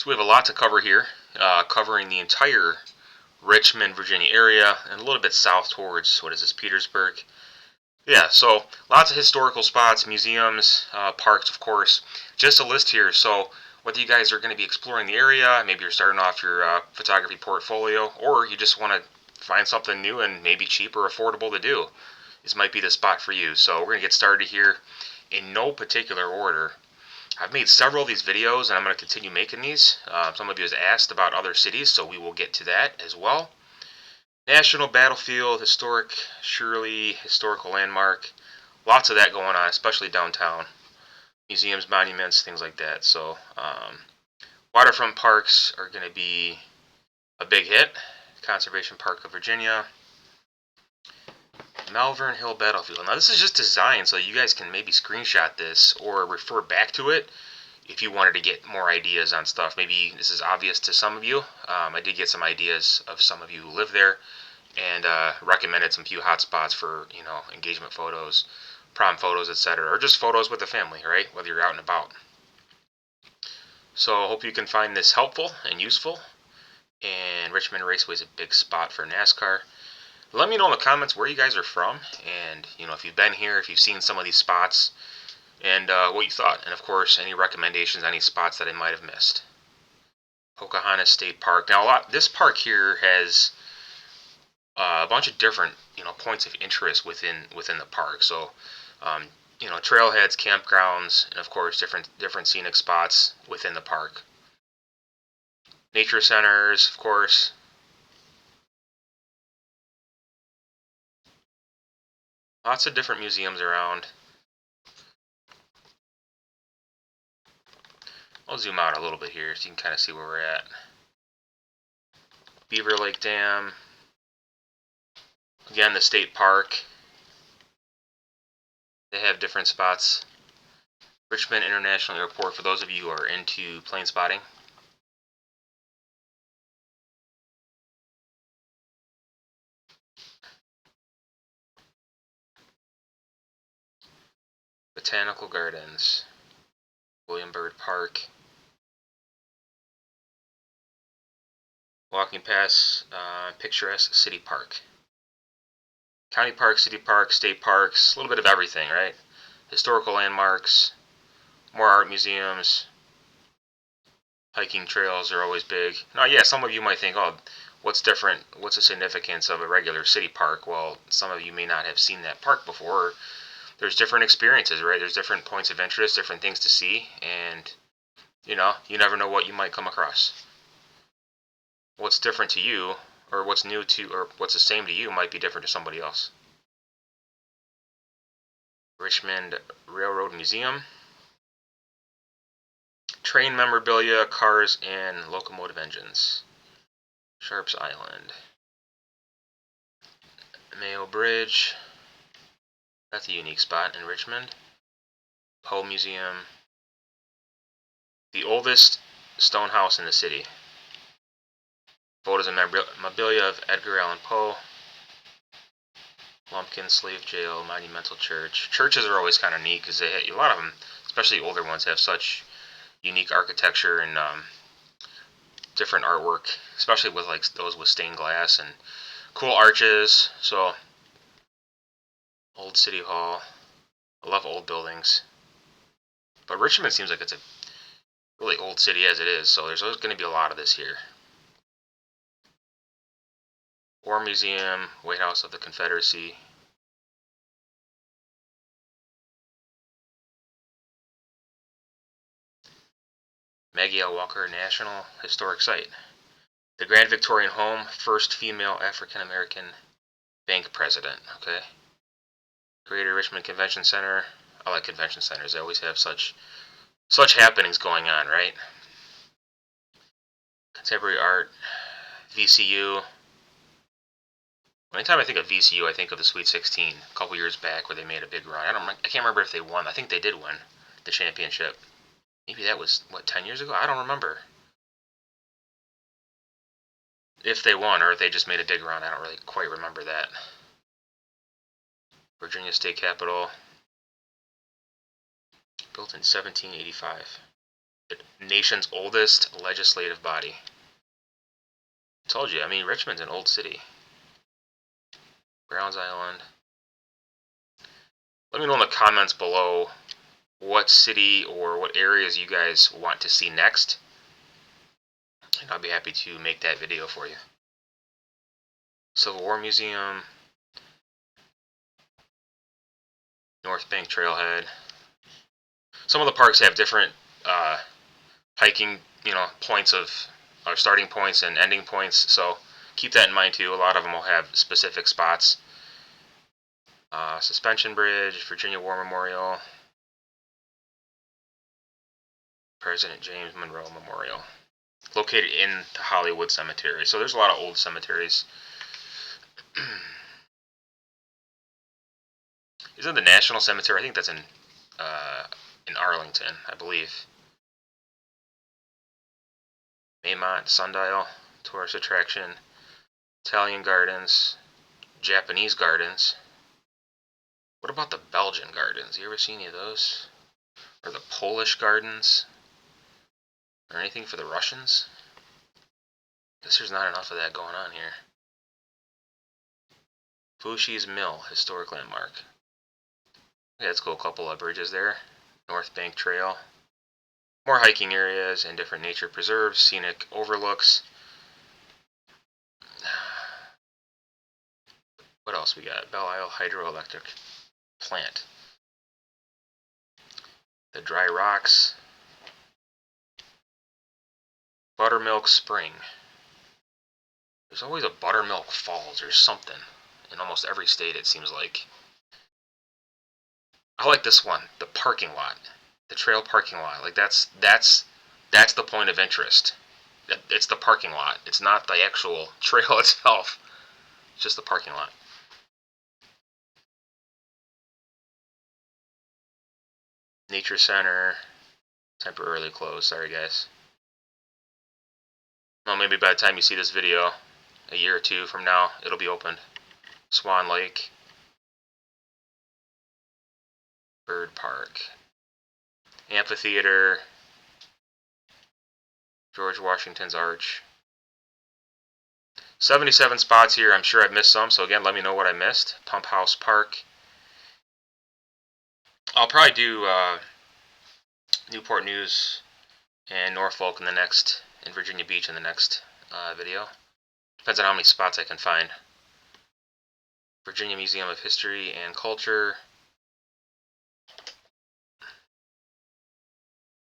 So we have a lot to cover here, covering the entire Richmond, Virginia area and a little bit south towards, what is this, Petersburg. Yeah, so lots of historical spots, museums, parks, of course. Just a list here. So whether you guys are going to be exploring the area, maybe you're starting off your photography portfolio, or you just want to find something new and maybe cheap or affordable to do, this might be the spot for you. So we're going to get started here in no particular order. I've made several of these videos and I'm going to continue making these. Some of you have asked about other cities, so we will get to that as well. National Battlefield, historic, surely historical landmark. Lots of that going on, especially downtown. Museums, monuments, things like that. So waterfront parks are going to be a big hit. Conservation Park of Virginia. Malvern Hill Battlefield. Now this is just designed so you guys can maybe screenshot this or refer back to it if you wanted to get more ideas on stuff. Maybe this is obvious to some of you. I did get some ideas of some of you who live there and recommended some few hot spots for, engagement photos, prom photos, etc., or just photos with the family, right? Whether you're out and about. So I hope you can find this helpful and useful. And Richmond Raceway is a big spot for NASCAR. Let me know in the comments where you guys are from, and if you've been here, if you've seen some of these spots, and what you thought, and of course any recommendations, any spots that I might have missed. Pocahontas State Park. Now this park here has a bunch of different points of interest within the park. So trailheads, campgrounds, and of course different scenic spots within the park. Nature centers, of course. Lots of different museums around. I'll zoom out a little bit here so you can kind of see where we're at. Beaver Lake Dam. Again, the state park. They have different spots. Richmond International Airport, for those of you who are into plane spotting. Botanical Gardens. William Byrd Park. Walking past picturesque city park. County park, city park, state parks, a little bit of everything, right? Historical landmarks, more art museums, hiking trails are always big. Now, yeah, some of you might think, oh, what's different? What's the significance of a regular city park? Well, some of you may not have seen that park before. There's different experiences, right? There's different points of interest, different things to see, and you never know what you might come across. What's different to you, or what's new to, or what's the same to you might be different to somebody else. Richmond Railroad Museum. Train memorabilia, cars, and locomotive engines. Sharps Island. Mayo Bridge. That's a unique spot in Richmond. Poe Museum. The oldest stone house in the city. Photos and memorabilia of Edgar Allan Poe. Lumpkin Slave Jail, Monumental Church. Churches are always kind of neat because a lot of them, especially older ones, have such unique architecture and different artwork, especially with like those with stained glass and cool arches. So, old City Hall. I love old buildings. But Richmond seems like it's a really old city as it is, so there's always going to be a lot of this here. War Museum, White House of the Confederacy. Maggie L. Walker National Historic Site. The Grand Victorian Home, first female African-American bank president. Okay. Greater Richmond Convention Center. I like convention centers. They always have such happenings going on, right? Contemporary art. VCU. Anytime I think of VCU, I think of the Sweet 16 a couple years back where they made a big run. I can't remember if they won. I think they did win the championship. Maybe that was, 10 years ago? I don't remember. If they won or if they just made a big run, I don't really quite remember that. Virginia State Capitol. Built in 1785. nation's oldest legislative body. I told you, I mean, Richmond's an old city. Browns Island. Let me know in the comments below what city or what areas you guys want to see next, and I'll be happy to make that video for you. Civil War Museum, North Bank Trailhead. Some of the parks have different hiking, points of starting points and ending points, so keep that in mind too. A lot of them will have specific spots. Suspension Bridge, Virginia War Memorial, President James Monroe Memorial, located in the Hollywood Cemetery. So there's a lot of old cemeteries. Isn't the National Cemetery? I think that's in Arlington, I believe. Maymont Sundial, tourist attraction. Italian Gardens, Japanese Gardens. What about the Belgian Gardens? You ever see any of those? Or the Polish Gardens? Or anything for the Russians? Guess there's not enough of that going on here. Fouchy's Mill, historic landmark. Okay, let's go a couple of bridges there. North Bank Trail. More hiking areas and different nature preserves, scenic overlooks. What else we got? Belle Isle Hydroelectric Plant. The Dry Rocks. Buttermilk Spring. There's always a Buttermilk Falls or something in almost every state, it seems like. I like this one, the parking lot, the trail parking lot. Like that's the point of interest. It's the parking lot. It's not the actual trail itself. It's just the parking lot. Nature Center, temporarily closed. Sorry, guys. Well, maybe by the time you see this video, a year or two from now, it'll be opened. Swan Lake. Bird Park. Amphitheater. George Washington's Arch. 77 spots here. I'm sure I've missed some, so again, let me know what I missed. Pump House Park. I'll probably do Newport News and Norfolk in Virginia Beach in the next video. Depends on how many spots I can find. Virginia Museum of History and Culture.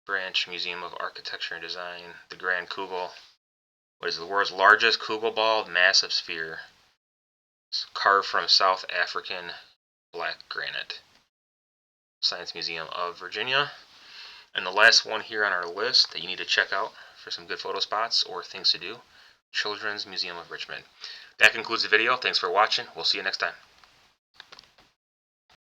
Branch Museum of Architecture and Design. The Grand Kugel. What is the world's largest Kugel ball? Massive sphere. It's carved from South African black granite. Science Museum of Virginia. And the last one here on our list that you need to check out for some good photo spots or things to do, Children's Museum of Richmond. That concludes the video. Thanks for watching. We'll see you next time.